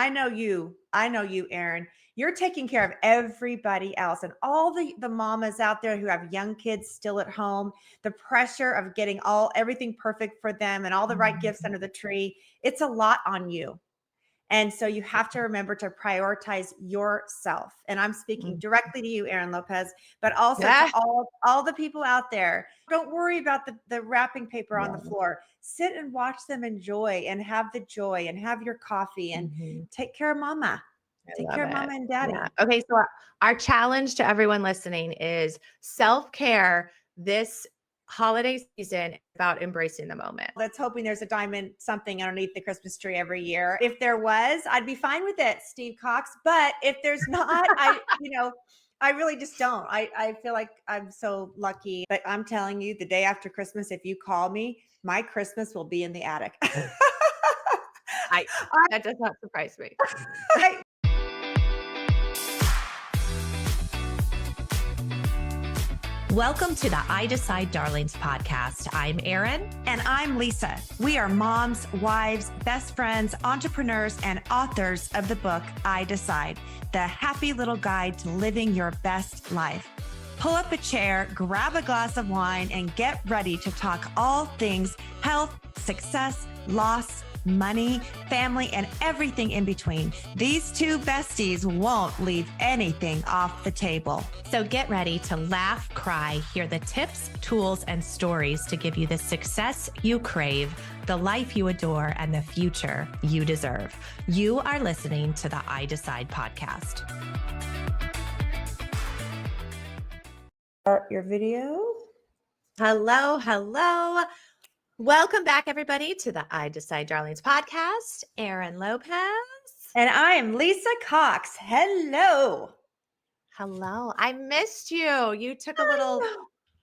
I know you, Erin. You're taking care of everybody else and all the mamas out there who have young kids still at home, the pressure of getting everything perfect for them and all the right gifts under the tree. It's a lot on you. And so you have to remember to prioritize yourself. And I'm speaking directly to you, Erin Lopez, but also to Yeah. all the people out there. Don't worry about the wrapping paper on the Yeah. floor. Sit and watch them enjoy and have the joy and have your coffee and take care of mama. I Take love care of it. mama and daddy. Yeah. Okay. So our challenge to everyone listening is self-care this holiday season is about embracing the moment. Let's hoping there's a diamond something underneath the Christmas tree every year. If there was, I'd be fine with it, Steve Cox. But if there's not, I really just don't. I feel like I'm so lucky. But I'm telling you, the day after Christmas, if you call me, my Christmas will be in the attic. That does not surprise me. I Welcome to the I Decide Darlings podcast. I'm Erin. And I'm Lisa. We are moms, wives, best friends, entrepreneurs, and authors of the book, I Decide, the happy little guide to living your best life. Pull up a chair, grab a glass of wine, and get ready to talk all things health, success, loss, money, family, and everything in between. These two besties won't leave anything off the table. So get ready to laugh, cry, hear the tips, tools, and stories to give you the success you crave, the life you adore, and the future you deserve. You are listening to the I Decide podcast. Start your video. Hello. Welcome back, everybody, to the I Decide Darlings podcast. Erin Lopez. And I am Lisa Cox. Hello. I missed you. You took a little,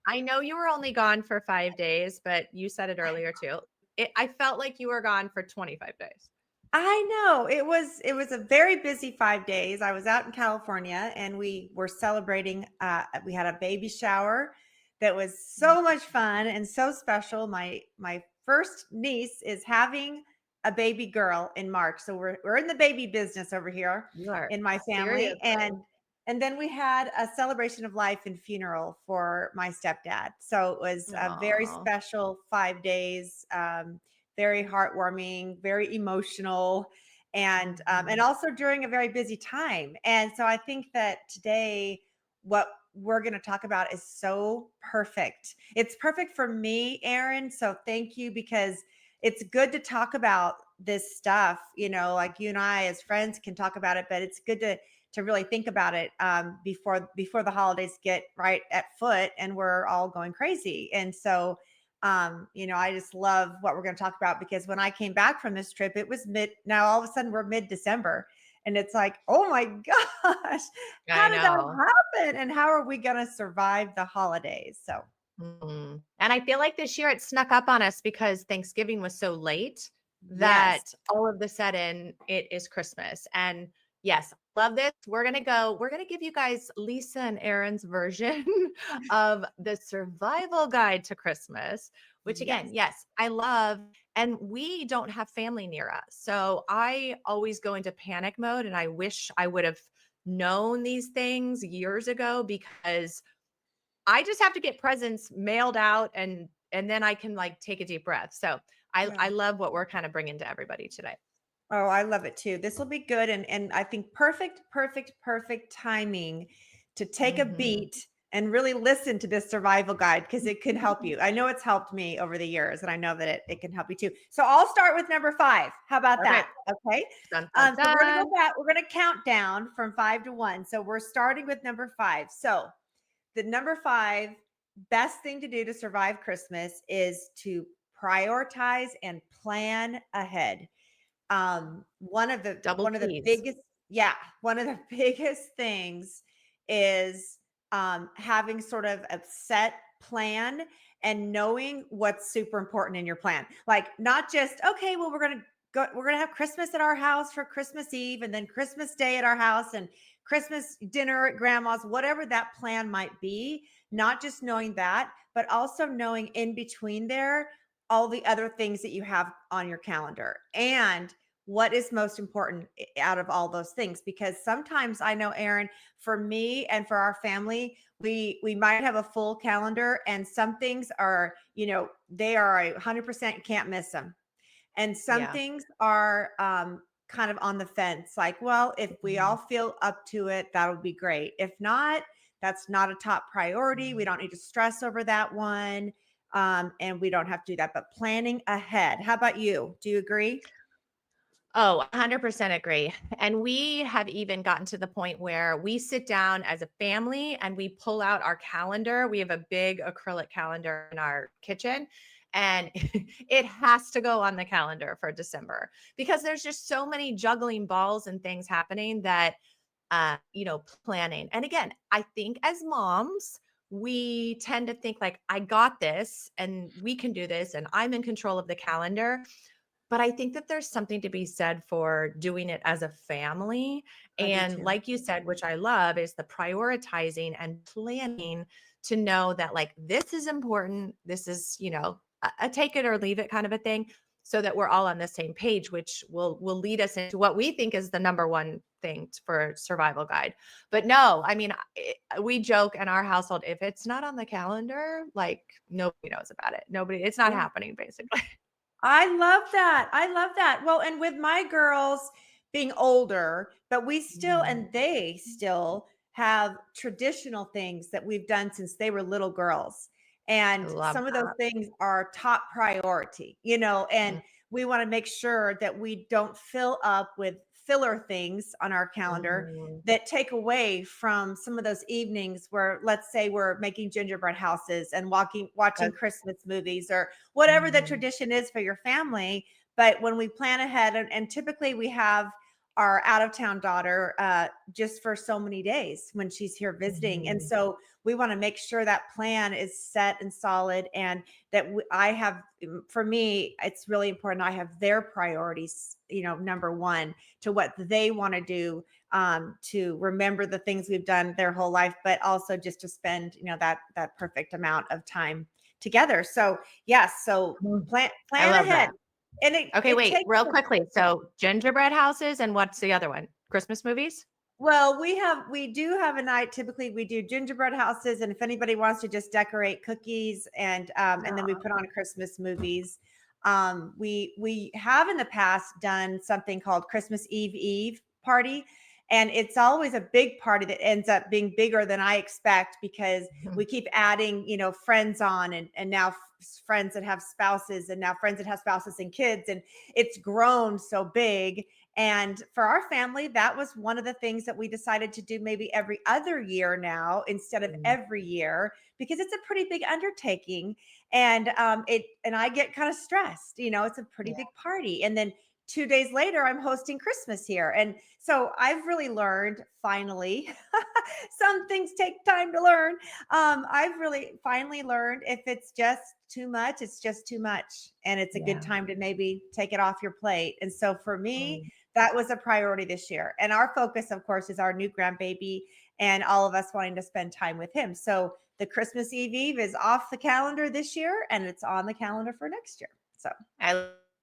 I know you were only gone for 5 days, but you said it earlier too. I felt like you were gone for 25 days. I know it was a very busy 5 days. I was out in California and we were celebrating. We had a baby shower that was so much fun and so special. My first niece is having a baby girl in March, so we're in the baby business over here in my family. And then we had a celebration of life and funeral for my stepdad. So it was a very special 5 days. Very heartwarming, very emotional, and also during a very busy time. And so I think that today, what we're going to talk about is so perfect. It's perfect for me, Erin. So thank you, because it's good to talk about this stuff. Like you and I as friends can talk about it, but it's good to really think about it before the holidays get right at foot and we're all going crazy. And so I just love what we're going to talk about, because when I came back from this trip, it was now all of a sudden we're mid-December and it's like, oh my gosh, how did that happen? And how are we going to survive the holidays? So, and I feel like this year it snuck up on us because Thanksgiving was so late that all of a sudden it is Christmas. And yes, love this. We're going to give you guys Lisa and Erin's version of the survival guide to Christmas, which again, yes, I love. And we don't have family near us. So I always go into panic mode, and I wish I would have known these things years ago, because I just have to get presents mailed out and then I can like take a deep breath. So I love what we're kind of bringing to everybody today. Oh, I love it too. This will be good. And I think perfect timing to take a beat and really listen to this survival guide, because it could help you. I know it's helped me over the years, and I know that it can help you too. So I'll start with number 5. How about that? Okay. Dun, So dun, dun. we're going to go back. We're going to count down from 5 to 1. So we're starting with number 5. So the number 5 best thing to do to survive Christmas is to prioritize and plan ahead. One of the biggest things is having sort of a set plan and knowing what's super important in your plan. Like, not just, okay, well, we're going to have Christmas at our house for Christmas Eve, and then Christmas Day at our house, and Christmas dinner at grandma's, whatever that plan might be. Not just knowing that, but also knowing in between there all the other things that you have on your calendar. And what is most important out of all those things. Because sometimes I know, Erin, for me and for our family, we might have a full calendar, and some things are, they are 100% can't miss them, and some Yeah. things are kind of on the fence. Like, well, if we all Mhm. feel up to it, that would be great. If not, that's not a top priority. We Mhm. don't need to stress over that one. And we don't have to do that. But planning ahead. How about you? Do you agree? Oh, 100% agree. And we have even gotten to the point where we sit down as a family and we pull out our calendar. We have a big acrylic calendar in our kitchen, and it has to go on the calendar for December because there's just so many juggling balls and things happening that planning. And again, I think as moms, we tend to think like, I got this and we can do this and I'm in control of the calendar. But I think that there's something to be said for doing it as a family. I do And too. like you said, which I love, is the prioritizing and planning to know that, like, this is important. This is, a take it or leave it kind of a thing, so that we're all on the same page, which will lead us into what we think is the number one thing for survival guide. But no, I mean, we joke in our household, if it's not on the calendar, like, nobody knows about it. Nobody, it's not Yeah. happening, basically. I love that. I love that. Well, and with my girls being older, but we still, Mhm. and they still have traditional things that we've done since they were little girls. I And love some of those that. things are top priority, and Mm, we want to make sure that we don't fill up with filler things on our calendar mhm. that take away from some of those evenings where, let's say, we're making gingerbread houses and watching That's Christmas movies, or whatever the mhm, tradition is for your family. But when we plan ahead, and typically we have our out of town daughter just for so many days when she's here visiting. And mhm. so we want to make sure that plan is set and solid, and that I have, for me, it's really important. I have their priorities, number one, to what they want to do, to remember the things we've done their whole life, but also just to spend, that perfect amount of time together. So yes, so Mm. I plan love ahead, that. and it Okay, it wait, takes real quickly. So gingerbread houses and what's the other one? Christmas movies? well, we do have a night. Typically, we do gingerbread houses, and if anybody wants to just decorate cookies, and then we put on Christmas movies. We have in the past done something called Christmas Eve party, and it's always a big party that ends up being bigger than I expect, because we keep adding, friends on, and now friends that have spouses, and now friends that have spouses and kids, and it's grown so big. And for our family, that was one of the things that we decided to do maybe every other year now instead of Mm, every year, because it's a pretty big undertaking. And I get kind of stressed, it's a pretty yeah. big party. And then 2 days later, I'm hosting Christmas here. And so I've really learned, finally, some things take time to learn. I've really finally learned, if it's just too much, it's just too much. And it's a good Yeah. time to maybe take it off your plate. And so for me, Mm. that was a priority this year. And our focus, of course, is our new grandbaby, and all of us wanting to spend time with him. So the Christmas Eve is off the calendar this year, and it's on the calendar for next year. So, I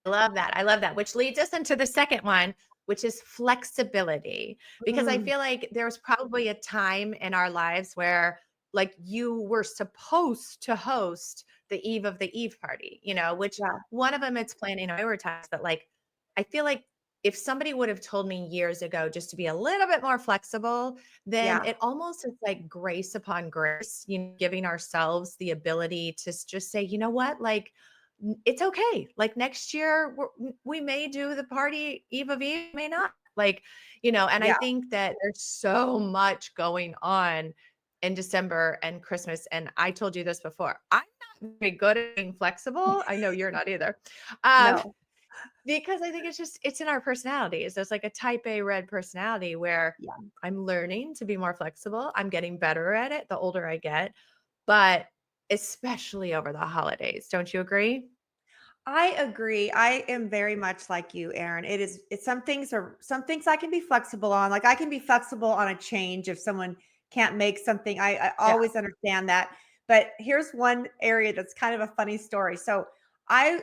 love that. I love that, which leads us into the second one, which is flexibility. Because I mm, feel like there was probably a time in our lives where, like, you were supposed to host the eve of the eve party, which yeah, one of them it's planning and prioritize. But like, I feel like if somebody would have told me years ago just to be a little bit more flexible, then yeah, it almost is like grace upon grace, giving ourselves the ability to just say, you know what, like, it's okay. Like next year, we may do the party eve of eve, may not. Like, and I yeah, think that there's so much going on in December and Christmas. And I told you this before. I'm not very good at being flexible. I know you're not either. Um, no, because I think it's in our personalities. There's like a type A red personality where yeah. I'm learning to be more flexible. I'm getting better at it the older I get, but especially over the holidays. Don't you agree? I agree. I am very much like you, Erin. It's some things I can be flexible on. Like, I can be flexible on a change if someone can't make something. I Yeah. always understand that. But here's one area that's kind of a funny story. So I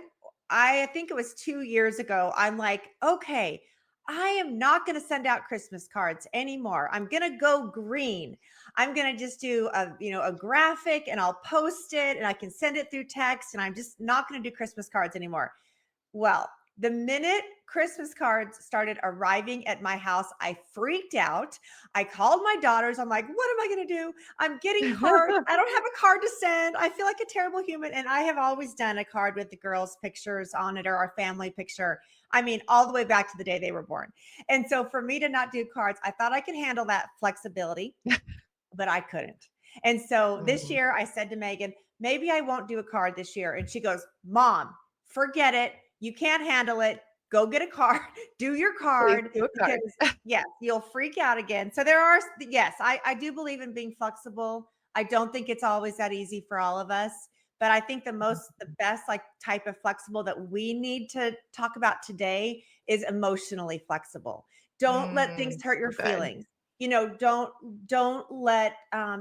I think it was 2 years ago. I'm like, okay, I am not going to send out Christmas cards anymore. I'm going to go green. I'm going to just do a graphic and I'll post it and I can send it through text and I'm just not going to do Christmas cards anymore. Well, the minute Christmas cards started arriving at my house, I freaked out. I called my daughters. I'm like, what am I going to do? I'm getting cards. I don't have a card to send. I feel like a terrible human. And I have always done a card with the girls' pictures on it or our family picture. I mean, all the way back to the day they were born. And so for me to not do cards, I thought I could handle that flexibility, but I couldn't. And so this Mhm. year I said to Megan, maybe I won't do a card this year. And she goes, Mom, forget it. You can't handle it. Go get a card, do your Please card do a because card. yes, you'll freak out again. So yes, I do believe in being flexible. I don't think it's always that easy for all of us, but I think the best like type of flexible that we need to talk about today is emotionally flexible. Don't let things hurt your So good. feelings. Don't let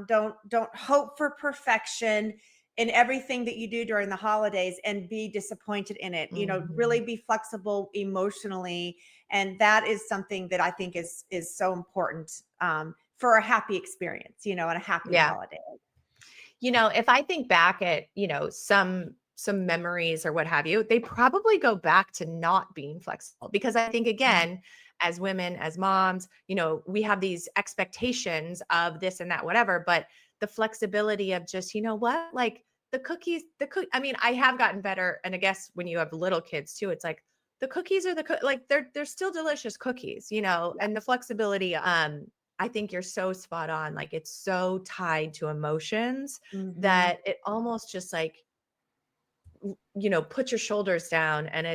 don't hope for perfection in everything that you do during the holidays and be disappointed in it. Really Mhm. be flexible emotionally, and that is something that I think is so important for a happy experience, and a happy Yeah. holiday. If I think back at, some memories or what have you, they probably go back to not being flexible because I think Mm, again, as women, as moms, we have these expectations of this and that, whatever, but the flexibility of just, you know what, like I mean, I have gotten better. And I guess when you have little kids too, it's like the cookies are like they're still delicious cookies, yeah. and the flexibility. I think you're so spot on. Like it's so tied to emotions Hmm. that it almost just like, put your shoulders down. And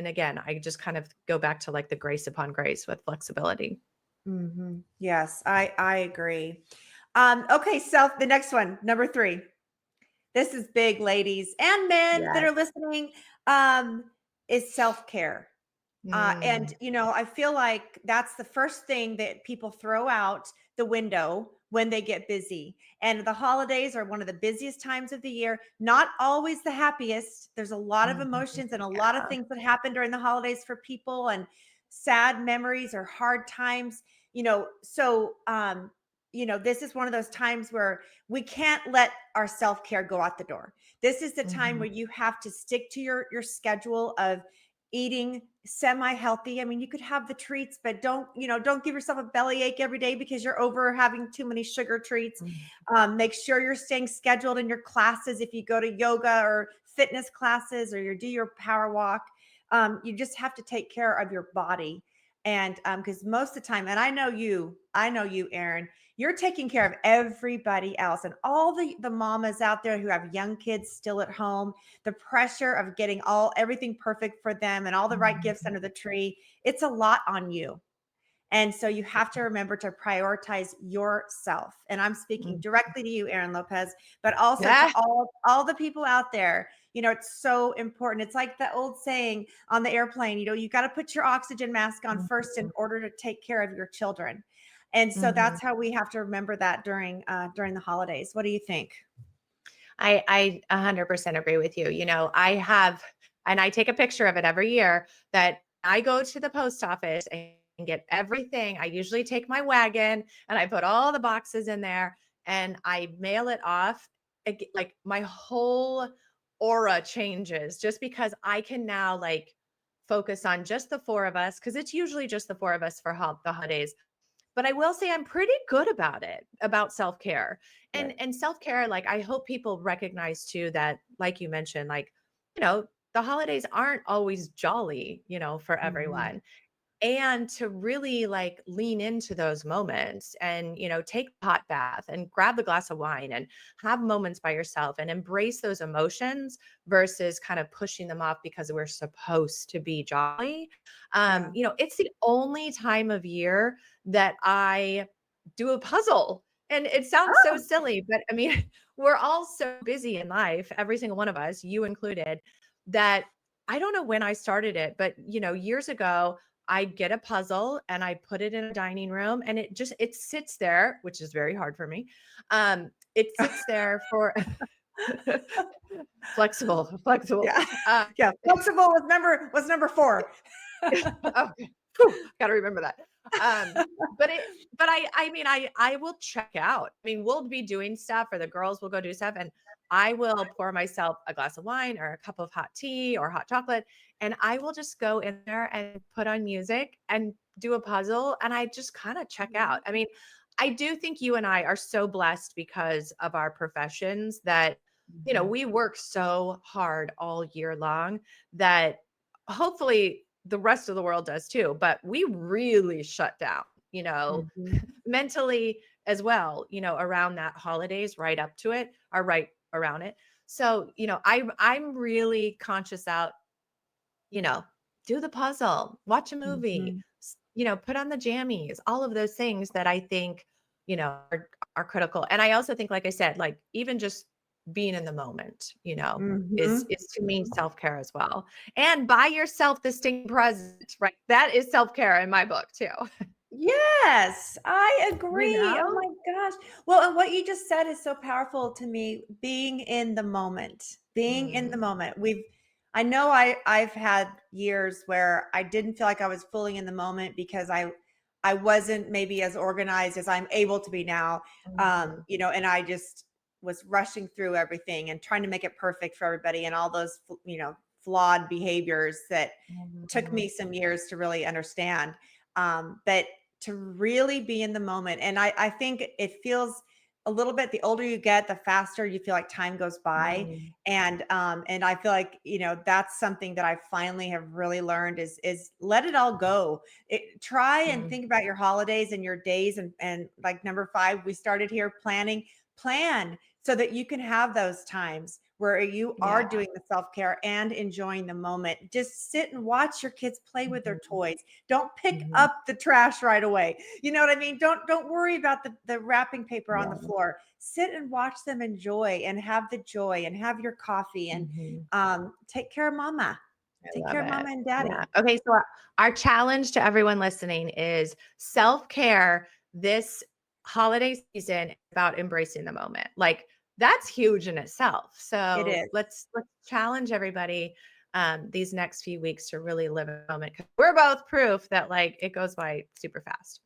again, I just kind of go back to like the grace upon grace with flexibility. Hmm. Yes, I agree. Okay, the next one, number 3. This is big, ladies and men that Yes. are listening. Um, is self-care. And Mm, I feel like that's the first thing that people throw out the window when they get busy. And the holidays are one of the busiest times of the year, not always the happiest. There's a lot of mhm, emotions and a lot of yeah. things that happen during the holidays for people and sad memories or hard times, this is one of those times where we can't let our self-care go out the door. This is the time Mhm, where you have to stick to your schedule of eating semi-healthy. I mean, you could have the treats, but don't give yourself a bellyache every day because you're over having too many sugar treats. mm, Make sure you're staying scheduled in your classes. If you go to yoga or fitness classes or you do your power walk, you just have to take care of your body. And because most of the time, and I know you, Erin, you're taking care of everybody else and all the mamas out there who have young kids still at home, the pressure of getting everything perfect for them and all the right gifts mhm, under the tree. It's a lot on you. And so you have to remember to prioritize yourself. And I'm speaking mm. directly to you, Erin Lopez, but also to Yeah. all the people out there. It's so important. It's like the old saying on the airplane, you got to put your oxygen mask on first in Mhm, order to take care of your children. And so mhm. that's how we have to remember that during the holidays. What do you think? I 100% agree with you. I have, and I take a picture of it every year that I go to the post office and get everything. I usually take my wagon and I put all the boxes in there and I mail it off. Like my whole aura changes just because I can now like focus on just the four of us because it's usually just the four of us for the holidays, but I will say I'm pretty good about it, about self-care. Good. And self-care, like I hope people recognize too that, like you mentioned, like, the holidays aren't always jolly, for Mhm. everyone, and to really like lean into those moments and take a hot bath and grab the glass of wine and have moments by yourself and embrace those emotions versus kind of pushing them off because we're supposed to be jolly. Yeah. It's the only time of year that I do a puzzle, and it sounds so Oh, silly, but I mean we're all so busy in life, every single one of us, you included, that I don't know when I started it, but years ago I get a puzzle and I put it in a dining room and it sits there, which is very hard for me. It sits there for Flexible. Yeah. Uh, Yeah. Flexible was number 4. okay. Whew, gotta remember that. Um, but I mean, I will check out. I mean, we'll be doing stuff, or the girls will go do stuff, and I will pour myself a glass of wine or a cup of hot tea or hot chocolate, and I will just go in there and put on music and do a puzzle, and I just kind of check out. I mean, I do think you and I are so blessed because of our professions that, Mhm. we work so hard all year long that hopefully the rest of the world does too, but we really shut down, Mhm. mentally as well, around that holidays right up to it or right around it. So, I'm really conscious out, you know, do the puzzle, watch a movie, Mhm. put on the jammies, all of those things that I think, are critical. And I also think, like I said, like even just being in the moment, Mhm. is to me self-care as well. And buy yourself the sting present, right? That is self-care in my book too. Yes, I You agree. Oh know? my gosh. Well, and what you just said is so powerful to me, being in the moment. Being in the Mm, moment. I know I've had years where I didn't feel like I was fully in the moment because I wasn't maybe as organized as I'm able to be now. mhm, And I just was rushing through everything and trying to make it perfect for everybody, and all those flawed behaviors that took mhm. me some years to really understand. But to really be in the moment. And I think it feels a little bit, the older you get, the faster you feel like time goes by. Mm, And I feel like, that's something that I finally have really learned is let it all go. Try and mm. think about your holidays and your days, and like number 5, we started here, plan so that you can have those times where you are Yeah. doing the self-care and enjoying the moment. Just sit and watch your kids play with their Mhm, toys. Don't pick mhm. up the trash right away. You know what I mean? Don't worry about the wrapping paper on the Yeah. floor. Sit and watch them enjoy and have the joy and have your coffee, and Mhm. take care of mama. I Take love care of it. mama and Yeah. daddy. Okay. So our challenge to everyone listening is self-care this holiday season is about embracing the moment. Like that's huge in itself. It So is. let's challenge everybody these next few weeks to really live in the moment, because we're both proof that like it goes by super fast.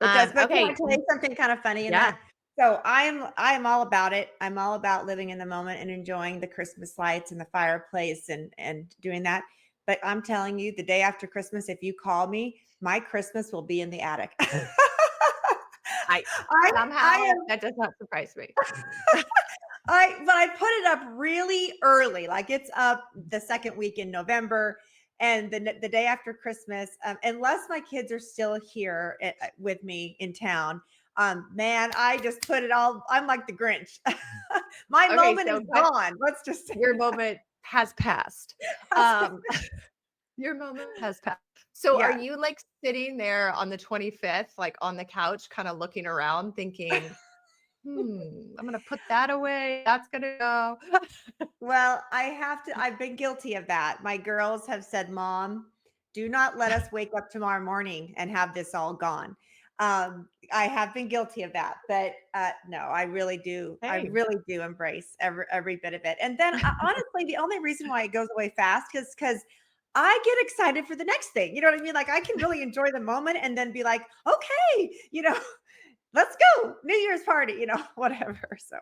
It does. But can I Okay. tell you something kind of funny in Yeah. that? So I am all about it. I'm all about living in the moment and enjoying the Christmas lights and the fireplace and doing that. But I'm telling you, the day after Christmas, if you call me, my Christmas will be in the attic. I I somehow am that does not surprise me. but I put it up really early, like it's up the second week in November, and the day after Christmas, unless my kids are still here with me in town. Man, I just put it all. I'm like the Grinch. My Okay, moment is so but gone. Let's just say your that. moment has passed. That's just- Um Your moment has passed. So are yeah. you like sitting there on the 25th, like on the couch, kind of looking around thinking, I'm gonna put that away. That's gonna go. Well, I have to. I've been guilty of that. My girls have said, "Mom, do not let us wake up tomorrow morning and have this all gone." I have been guilty of that, but no, I really do. I Hey. really do embrace every bit of it. And then, honestly, the only reason why it goes away fast is because I get excited for the next thing. You know what I mean? Like I can really enjoy the moment and then be like, "Okay, let's go, New Year's party," whatever. So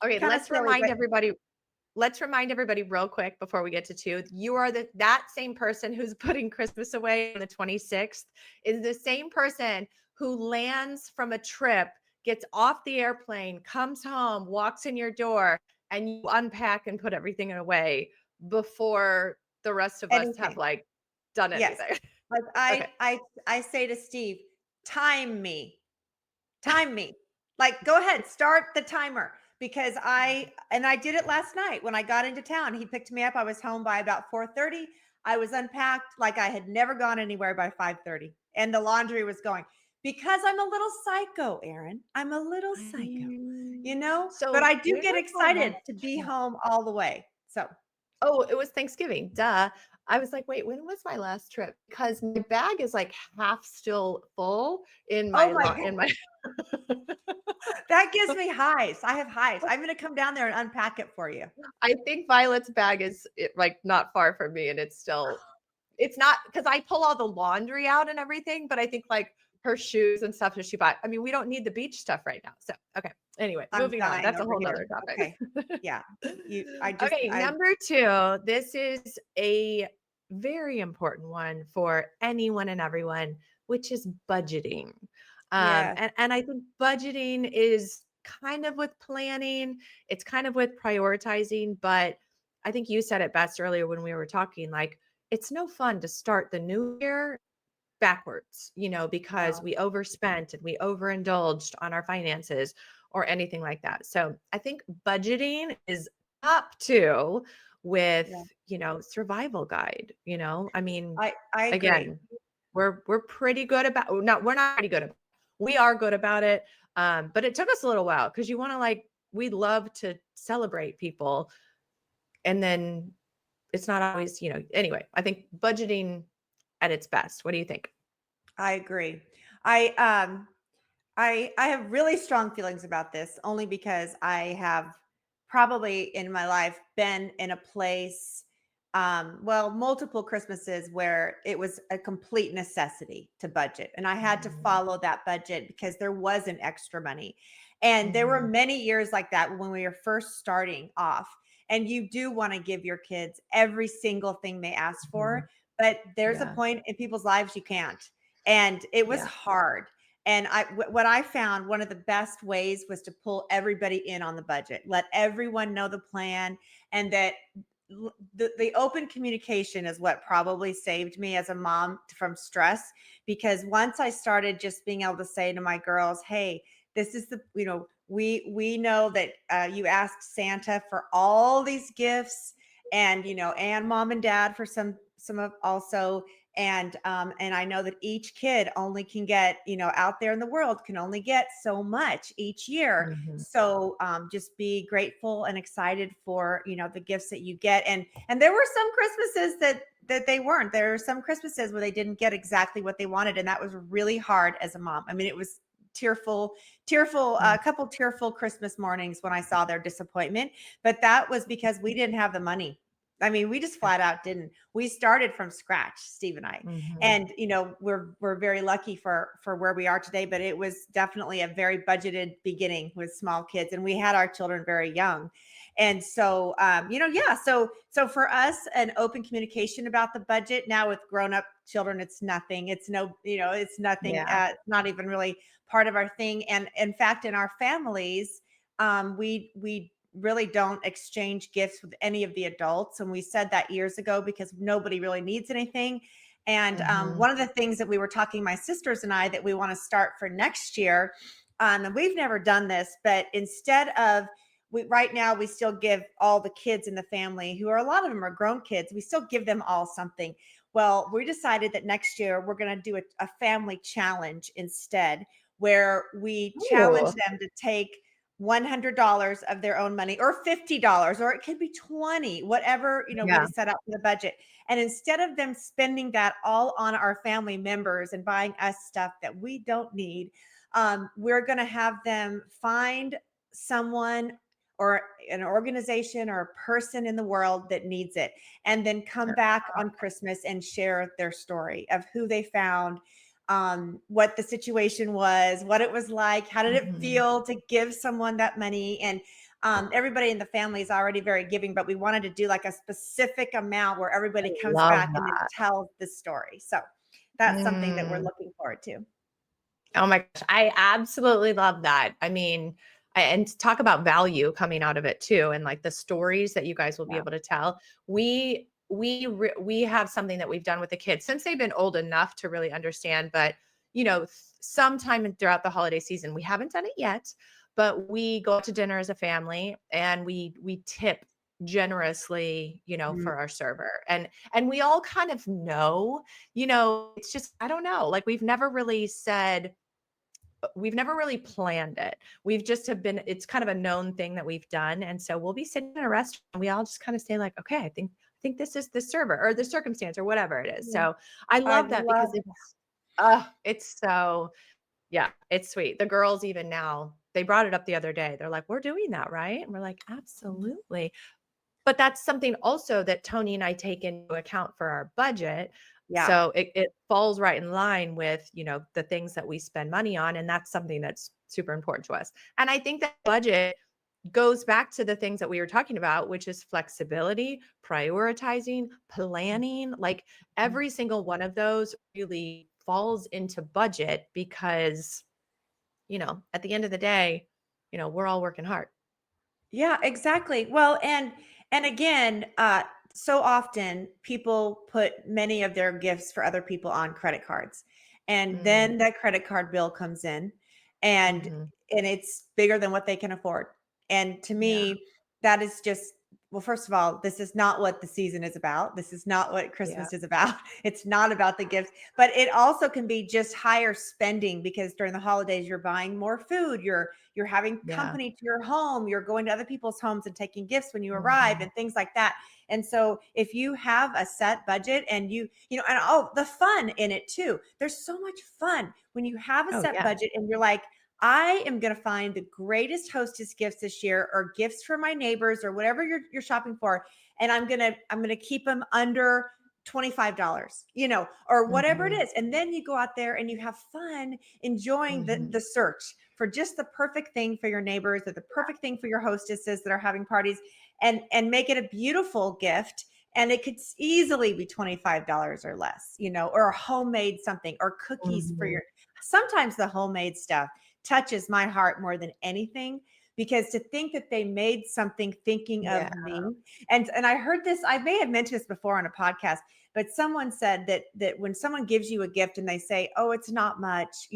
Okay, kind of silly, but let's remind everybody real quick before we get to two. You are that same person who's putting Christmas away on the 26th is the same person who lands from a trip, gets off the airplane, comes home, walks in your door, and you unpack and put everything away before the rest of us have anything. like done Yes. anything. Like Okay. I say to Steve, time me. Time me. Like, go ahead, start the timer, because I did it last night when I got into town. He picked me up. I was home by about 4:30. I was unpacked like I had never gone anywhere by 5:30. And the laundry was going, because I'm a little psycho, Erin. I'm a little psycho, but So I do when get was my excited last to be trip? home all the way. So Oh, it was Thanksgiving. Duh. I was like, wait, when was my last trip? Because my bag is like half still full in oh my my in my That gives me highs. I have highs. I'm going to come down there and unpack it for you. I think Violet's bag is like not far from me, and it's not because I pull all the laundry out and everything, but I think like her shoes and stuff that she bought. I mean, we don't need the beach stuff right now. So, okay. Anyway, I'm moving on. dying That's a over whole here. nother topic. Okay. Yeah. Okay. Number two, this is a very important one for anyone and everyone, which is budgeting. Yes, And I think budgeting is kind of with planning, it's kind of with prioritizing, but I think you said it best earlier when we were talking, like, it's no fun to start the new year backwards, because no, we overspent and we overindulged on our finances or anything like that. So I think budgeting is up to with, yeah. survival guide, I mean, I agree. again, we're pretty good about no, we're not pretty good about we are good about it. But it took us a little while because you want to we love to celebrate people and then it's not always, anyway, I think budgeting at its best. What do you think? I agree. I um I have really strong feelings about this only because I have probably in my life been in a place, well, multiple Christmases where it was a complete necessity to budget. And I had to Mhm, follow that budget because there wasn't extra money. And there were mhm, many years like that when we were first starting off. And you do want to give your kids every single thing they ask mhm. for, but there's a Yeah, point in people's lives you can't. And it was yeah. hard. And what I found one of the best ways was to pull everybody in on the budget, let everyone know the plan, and that the open communication is what probably saved me as a mom from stress. Because once I started just being able to say to my girls, "Hey, this is we know that you asked Santa for all these gifts, and and mom and dad for some of also." And I know that each kid only can get, out there in the world can only get so much each year. Mhm. So just be grateful and excited for, the gifts that you get. And there were some Christmases that they weren't. There were some Christmases where they didn't get exactly what they wanted. And that was really hard as a mom. I mean, it was tearful, Mm, a couple tearful Christmas mornings when I saw their disappointment. But that was because we didn't have the money. I mean, we just yeah. flat out didn't. We started from scratch, Steve and I. Mhm. And we're very lucky for where we are today, but it was definitely a very budgeted beginning with small kids, and we had our children very young. And so yeah, so for us, an open communication about the budget. Now with grown-up children, it's nothing. It's no, it's nothing, Yeah. not even really part of our thing. And in fact, in our families, we really don't exchange gifts with any of the adults. And we said that years ago because nobody really needs anything. And Mhm. one of the things that we were talking, my sisters and I, that we want to start for next year, and we've never done this, but instead of right now we still give all the kids in the family, who are a lot of them are grown kids, we still give them all something. Well, we decided that next year we're going to do a family challenge instead, where we challenge Ooh. them to take $100 of their own money, or $50, or it could be 20, whatever, we Yeah. set up for the budget. And instead of them spending that all on our family members and buying us stuff that we don't need, we're going to have them find someone or an organization or a person in the world that needs it, and then come back on Christmas and share their story of who they found, what the situation was, what it was like, how did it Mhm. feel to give someone that money. And everybody in the family is already very giving, but we wanted to do like a specific amount where I everybody comes love back and then that. tells the story. So that's something that we're Mm. looking forward to. Oh my gosh, I absolutely love that. I mean, and talk about value coming out of it too, and like the stories that you guys will be Yeah. able to tell. We have something that we've done with the kids since they've been old enough to really understand. But sometime throughout the holiday season, we haven't done it yet, but we go out to dinner as a family and we tip generously, Mm, for our server, and we all kind of know, it's just I don't know, like we've never really planned it. We've just have been, it's kind of a known thing that we've done. And so we'll be sitting in a restaurant and we all just kind of say like, okay, I think this is the server or the circumstance or whatever it is. yeah. So I I love that because love it's so Yeah, it's sweet. The girls even now, they brought it up the other day. They're like, "We're doing that, right?" And we're like, "Absolutely." But that's something also that Tony and I take into account for our budget. Yeah. So it falls right in line with, the things that we spend money on. And that's something that's super important to us. And I think that budget goes back to the things that we were talking about, which is flexibility, prioritizing, planning. Like every single one of those really falls into budget because, at the end of the day, we're all working hard. Yeah, exactly. Well, and again, so often people put many of their gifts for other people on credit cards, and Mm, then that credit card bill comes in, and mhm. and it's bigger than what they can afford. And to Yeah. me, that is just, well, first of all, this is not what the season is about. This is not what Yeah. Christmas is about. It's not about the gifts, but it also can be just higher spending because during the holidays you're buying more food, you're having Yeah. company to your home, you're going to other people's homes and taking gifts when you arrive Mhm. and things like that. And so if you have a set budget and and oh, the fun in it too. There's so much fun when you have a Oh, set yeah. budget and you're like, I am going to find the greatest hostess gifts this year or gifts for my neighbors or whatever you're shopping for, and I'm going to keep them under $25, or whatever it Mhm. is. And then you go out there and you have fun enjoying the Mhm. the search for just the perfect thing for your neighbors or the perfect thing for your hostesses that are having parties, and make it a beautiful gift. And it could easily be $25 or less, or a homemade something or cookies for Mhm. your, sometimes the homemade stuff touches my heart more than anything, because to think that they made something thinking Yeah. of me. And I heard this, I may have mentioned this before on a podcast, but someone said that when someone gives you a gift and they say, oh, it's not much,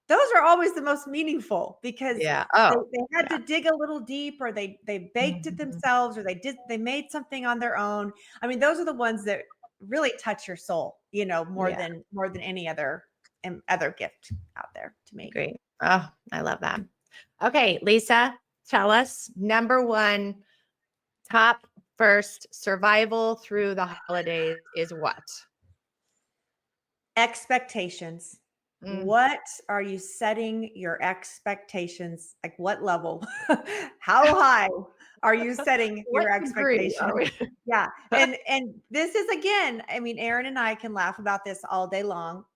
those are always the most meaningful, because Yeah. they, Oh, they had yeah. to dig a little deep, or they baked it Mhm. themselves, or they made something on their own. I mean, those are the ones that really touch your soul, more Yeah. than any other gift out there to me. Great. Oh, I love that. Okay, Lisa, tell us number one, top first survival through the holidays is what? Expectations. Mm. What are you setting your expectations? Like what level? How high are you setting What your degree are expectations? we? Yeah. And this is, again, I mean, Erin and I can laugh about this all day long.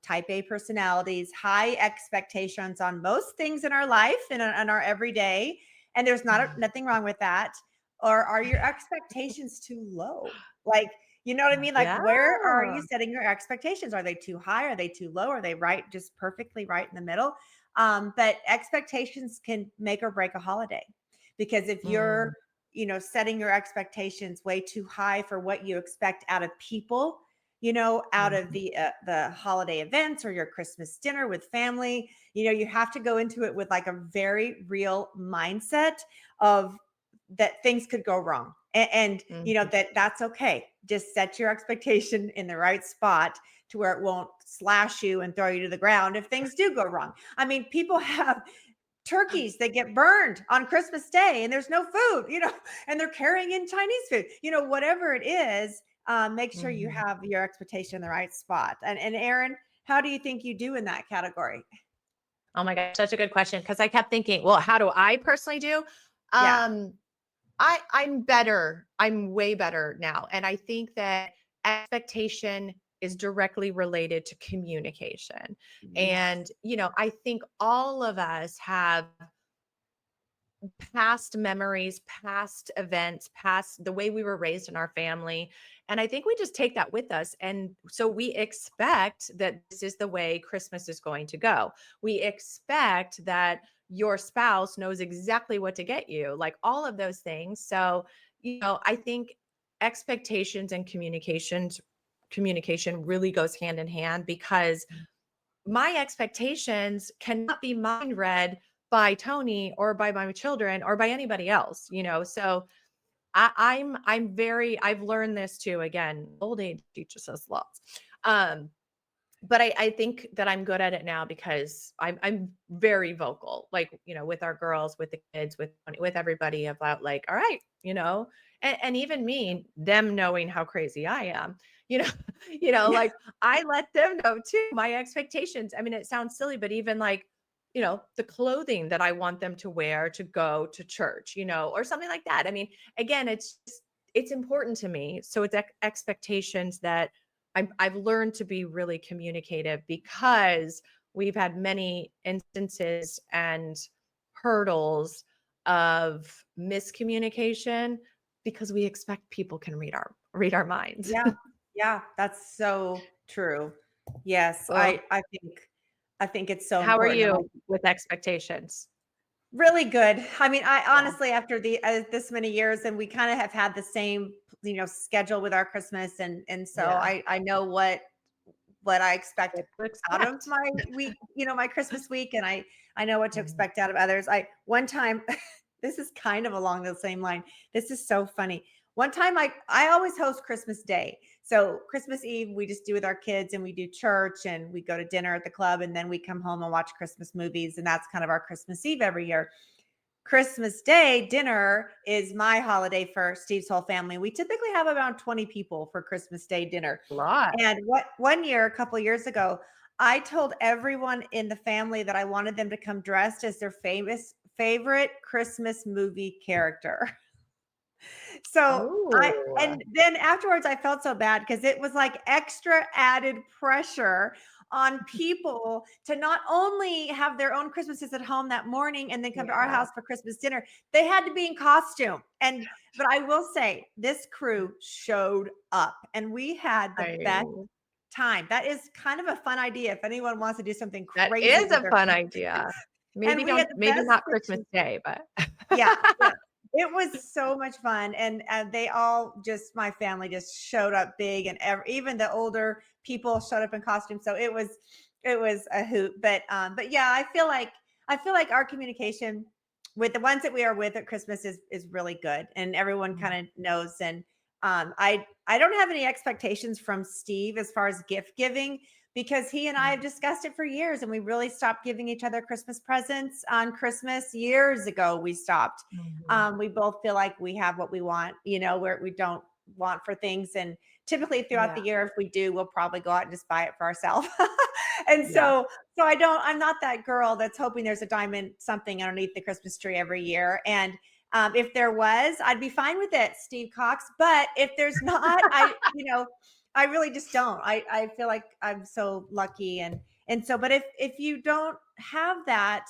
Type A personalities, high expectations on most things in our life and in our everyday. And there's nothing wrong with that. Or are your expectations too low? Like, you know what I mean? Like, Yeah. where are you setting your expectations? Are they too high? Are they too low? Are they right, just perfectly right in the middle? But expectations can make or break a holiday, because if Mm, you're, setting your expectations way too high for what you expect out of people, out of mhm, the holiday events or your Christmas dinner with family, you have to go into it with like a very real mindset of that things could go wrong, and mhm. that's okay. Just set your expectation in the right spot to where it won't slash you and throw you to the ground if things do go wrong. I mean, people have turkeys that get burned on Christmas Day and there's no food, and they're carrying in Chinese food, whatever it is. Make sure you Mhm. have your expectation in the right spot. And Erin, how do you think you do in that category? Oh my gosh, such a good question. Because I kept thinking, well, how do I personally do? Yeah. Um, I'm better. I'm way better now. And I think that expectation is directly related to communication. Yes. And, I think all of us have past memories, past events, past the way we were raised in our family. And I think we just take that with us. And so we expect that this is the way Christmas is going to go. We expect that your spouse knows exactly what to get you, like all of those things. So, I think expectations and communication really goes hand in hand, because my expectations cannot be mind read by Tony or by my children or by anybody else. So I've learned this too. Again, old age teaches us lots. But I think that I'm good at it now because I'm very vocal, like, with our girls, with the kids, with everybody, about like, all right, and even me, them knowing how crazy I am. you know, like I let them know too my expectations. I mean, it sounds silly, but even like, the clothing that I want them to wear to go to church, or something like that. I mean, again, it's important to me. So it's expectations that I've learned to be really communicative because we've had many instances and hurdles of miscommunication because we expect people can read our minds. Yeah. Yeah, that's so true. Yes, Ugh. I think it's so How are important. you with expectations? Really good. I mean, I Yeah. honestly, after this many years, and we kind of have had the same, schedule with our Christmas, and so Yeah. I know what I expect What to out of expect. my week, my Christmas week, and I know what to Mhm. expect out of others. I one time, this is kind of along the same line. This is so funny. One time, I always host Christmas Day. So Christmas Eve we just do with our kids, and we do church, and we go to dinner at the club, and then we come home and watch Christmas movies, and that's kind of our Christmas Eve every year. Christmas Day dinner is my holiday for Steve's whole family. We typically have around 20 people for Christmas Day dinner. A lot. And what one year, a couple of years ago, I told everyone in the family that I wanted them to come dressed as their famous favorite Christmas movie character. So Oh. and then afterwards I felt so bad because it was like extra added pressure on people to not only have their own Christmases at home that morning and then come to our Yeah. house for Christmas dinner, they had to be in costume. But I will say this crew showed up and we had the best I time. That is kind of a fun idea if anyone wants to do something That crazy is with a their fun idea. and we had the Maybe best not Christmas pictures. Day, but Yeah, yeah. It was so much fun, and they all just my family just showed up big, and even the older people showed up in costume. So it was a hoot. But yeah, I feel like our communication with the ones that we are with at Christmas is really good, and everyone Mm, kind of knows. And I don't have any expectations from Steve as far as gift giving because he and I have mm, discussed it for years and we really stopped giving each other Christmas presents on Christmas years ago. We stopped. mhm. We both feel like we have what we want, where we don't want for things. And typically throughout Yeah, the year, if we do, we'll probably go out and just buy it for ourselves. And yeah. so I'm not that girl that's hoping there's a diamond something underneath the Christmas tree every year. And if there was, I'd be fine with it, Steve Cox. But if there's not, I really just don't. I feel like I'm so lucky and so but if you don't have that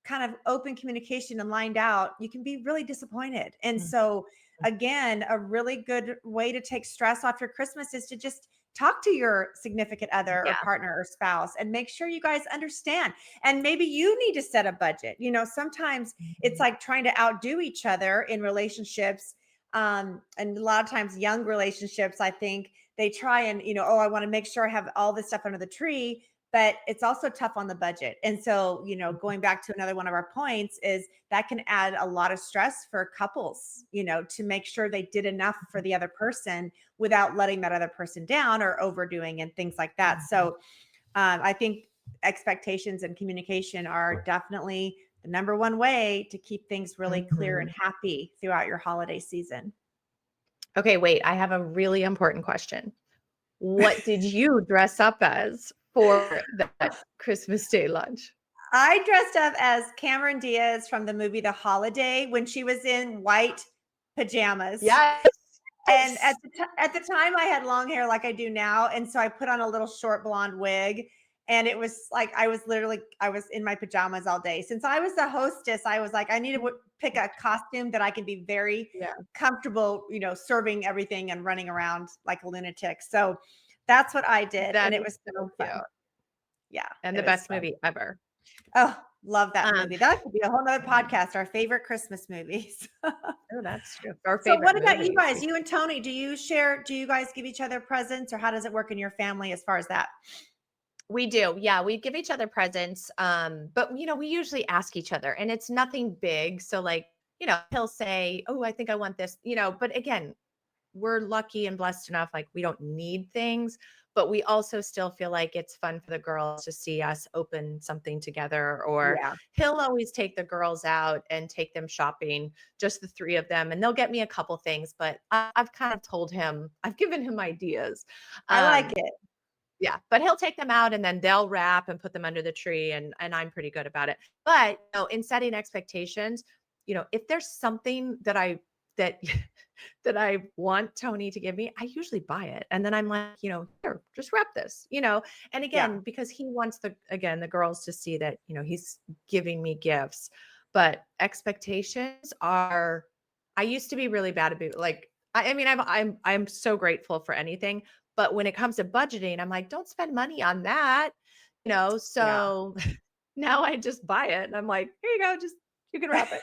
kind of open communication and lined out, you can be really disappointed. And Mm, so again, a really good way to take stress off your Christmas is to just talk to your significant other or yeah. partner or spouse and make sure you guys understand. And maybe you need to set a budget. Sometimes it's Mhm. like trying to outdo each other in relationships. And a lot of times young relationships, I think they try and, oh, I want to make sure I have all this stuff under the tree, but it's also tough on the budget. And so, going back to another one of our points is that can add a lot of stress for couples, to make sure they did enough for the other person without letting that other person down or overdoing and things like that. Mhm. So, I think expectations and communication are definitely the number one way to keep things really clear and Mhm. happy throughout your holiday season. Okay, wait, I have a really important question. What did you dress up as for that Christmas Day lunch? I dressed up as Cameron Diaz from the movie The Holiday when she was in white pajamas. Yes. And at the time, I had long hair like I do now, and so I put on a little short blonde wig, and it was like I was in my pajamas all day. Since I was the hostess, I was like, I need to pick a costume that I can be very Yeah, comfortable, serving everything and running around like a lunatic. So that's what I did, that and it is was so so cute fun. Yeah, and it the was best fun. movie ever. Oh, love that Um, movie. That could be a whole nother podcast, our favorite Christmas movies. oh, that's true. Our So favorite what about you movies. guys? You and Tony, do you guys give each other presents or how does it work in your family as far as that? We do. Yeah, we give each other presents. But we usually ask each other and it's nothing big. So like, he'll say, "Oh, I think I want this," but again, we're lucky and blessed enough. Like we don't need things, but we also still feel like it's fun for the girls to see us open something together, or Yeah. he'll always take the girls out and take them shopping, just the three of them. And they'll get me a couple things, but I've kind of told him, I've given him ideas. I like Um, it. yeah, but he'll take them out and then they'll wrap and put them under the tree, and I'm pretty good about it. But, in setting expectations, if there's something that that I want Tony to give me, I usually buy it. And then I'm like, here, just wrap this, and Yeah. again, because he wants the girls to see that, he's giving me gifts. But expectations are, I used to be really bad about, like, I mean, I'm so grateful for anything, but when it comes to budgeting, I'm like, don't spend money on that, Yeah. so now I just buy it and I'm like, here you go, just, you can wrap it.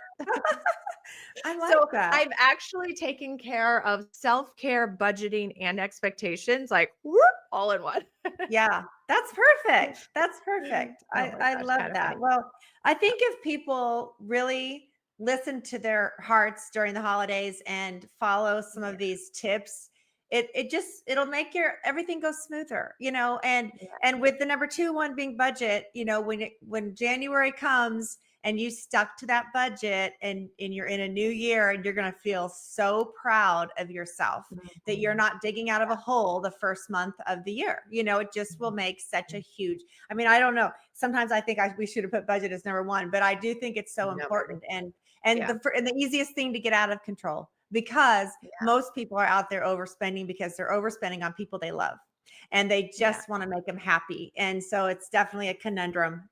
I like So that. I've actually taken care of self-care, budgeting, and expectations, like whoop, all in one. Yeah, that's perfect. That's perfect. Oh my I gosh, love kind of that. funny. Well, I think if people really listen to their hearts during the holidays and follow some Yeah, of these tips, it'll make your everything go smoother, yeah, and with the number two one being budget, when January comes and you stuck to that budget, and you're in a new year, and you're going to feel so proud of yourself that you're mhm, not digging out of a hole the first month of the year. It just will mhm, make such a huge, I mean, I don't know. Sometimes I think we should have put budget as number one, but I do think it's so no, baby. important, and Yeah, the easiest thing to get out of control, because yeah, most people are out there overspending because they're overspending on people they love, and they yeah. just want to make them happy. And so it's definitely a conundrum,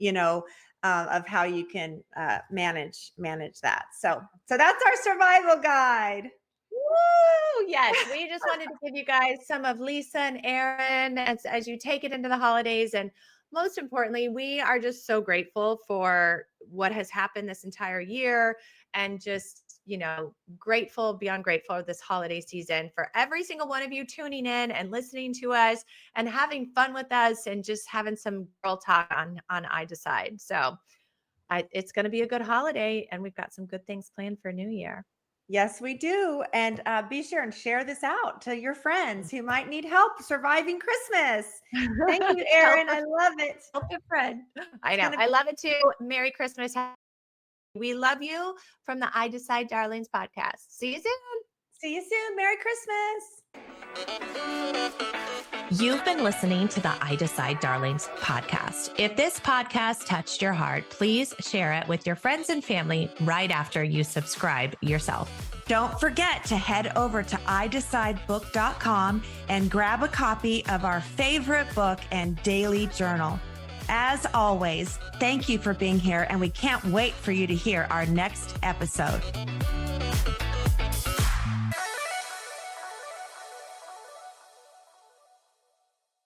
of how you can manage that. So that's our survival guide. Woo! Yes, we just wanted to give you guys some of Lisa and Erin as you take it into the holidays. And most importantly, we are just so grateful for what has happened this entire year, and just, grateful beyond grateful this holiday season for every single one of you tuning in and listening to us and having fun with us and just having some girl talk on I Decide. So it's going to be a good holiday, and we've got some good things planned for New Year. Yes, we do. And be sure and share this out to your friends who might need help surviving Christmas. Thank you, Tell Erin. a I love it. Help a friend. I It's know. gonna I be, love it too. Merry Christmas. We love you from the I Decide Darlings podcast. See you soon. see you soon. Merry Christmas. You've been listening to the I Decide Darlings podcast. If this podcast touched your heart, please share it with your friends and family right after you subscribe yourself. Don't forget to head over to iDecideBook.com and grab a copy of our favorite book and daily journal. As always, thank you for being here, and we can't wait for you to hear our next episode.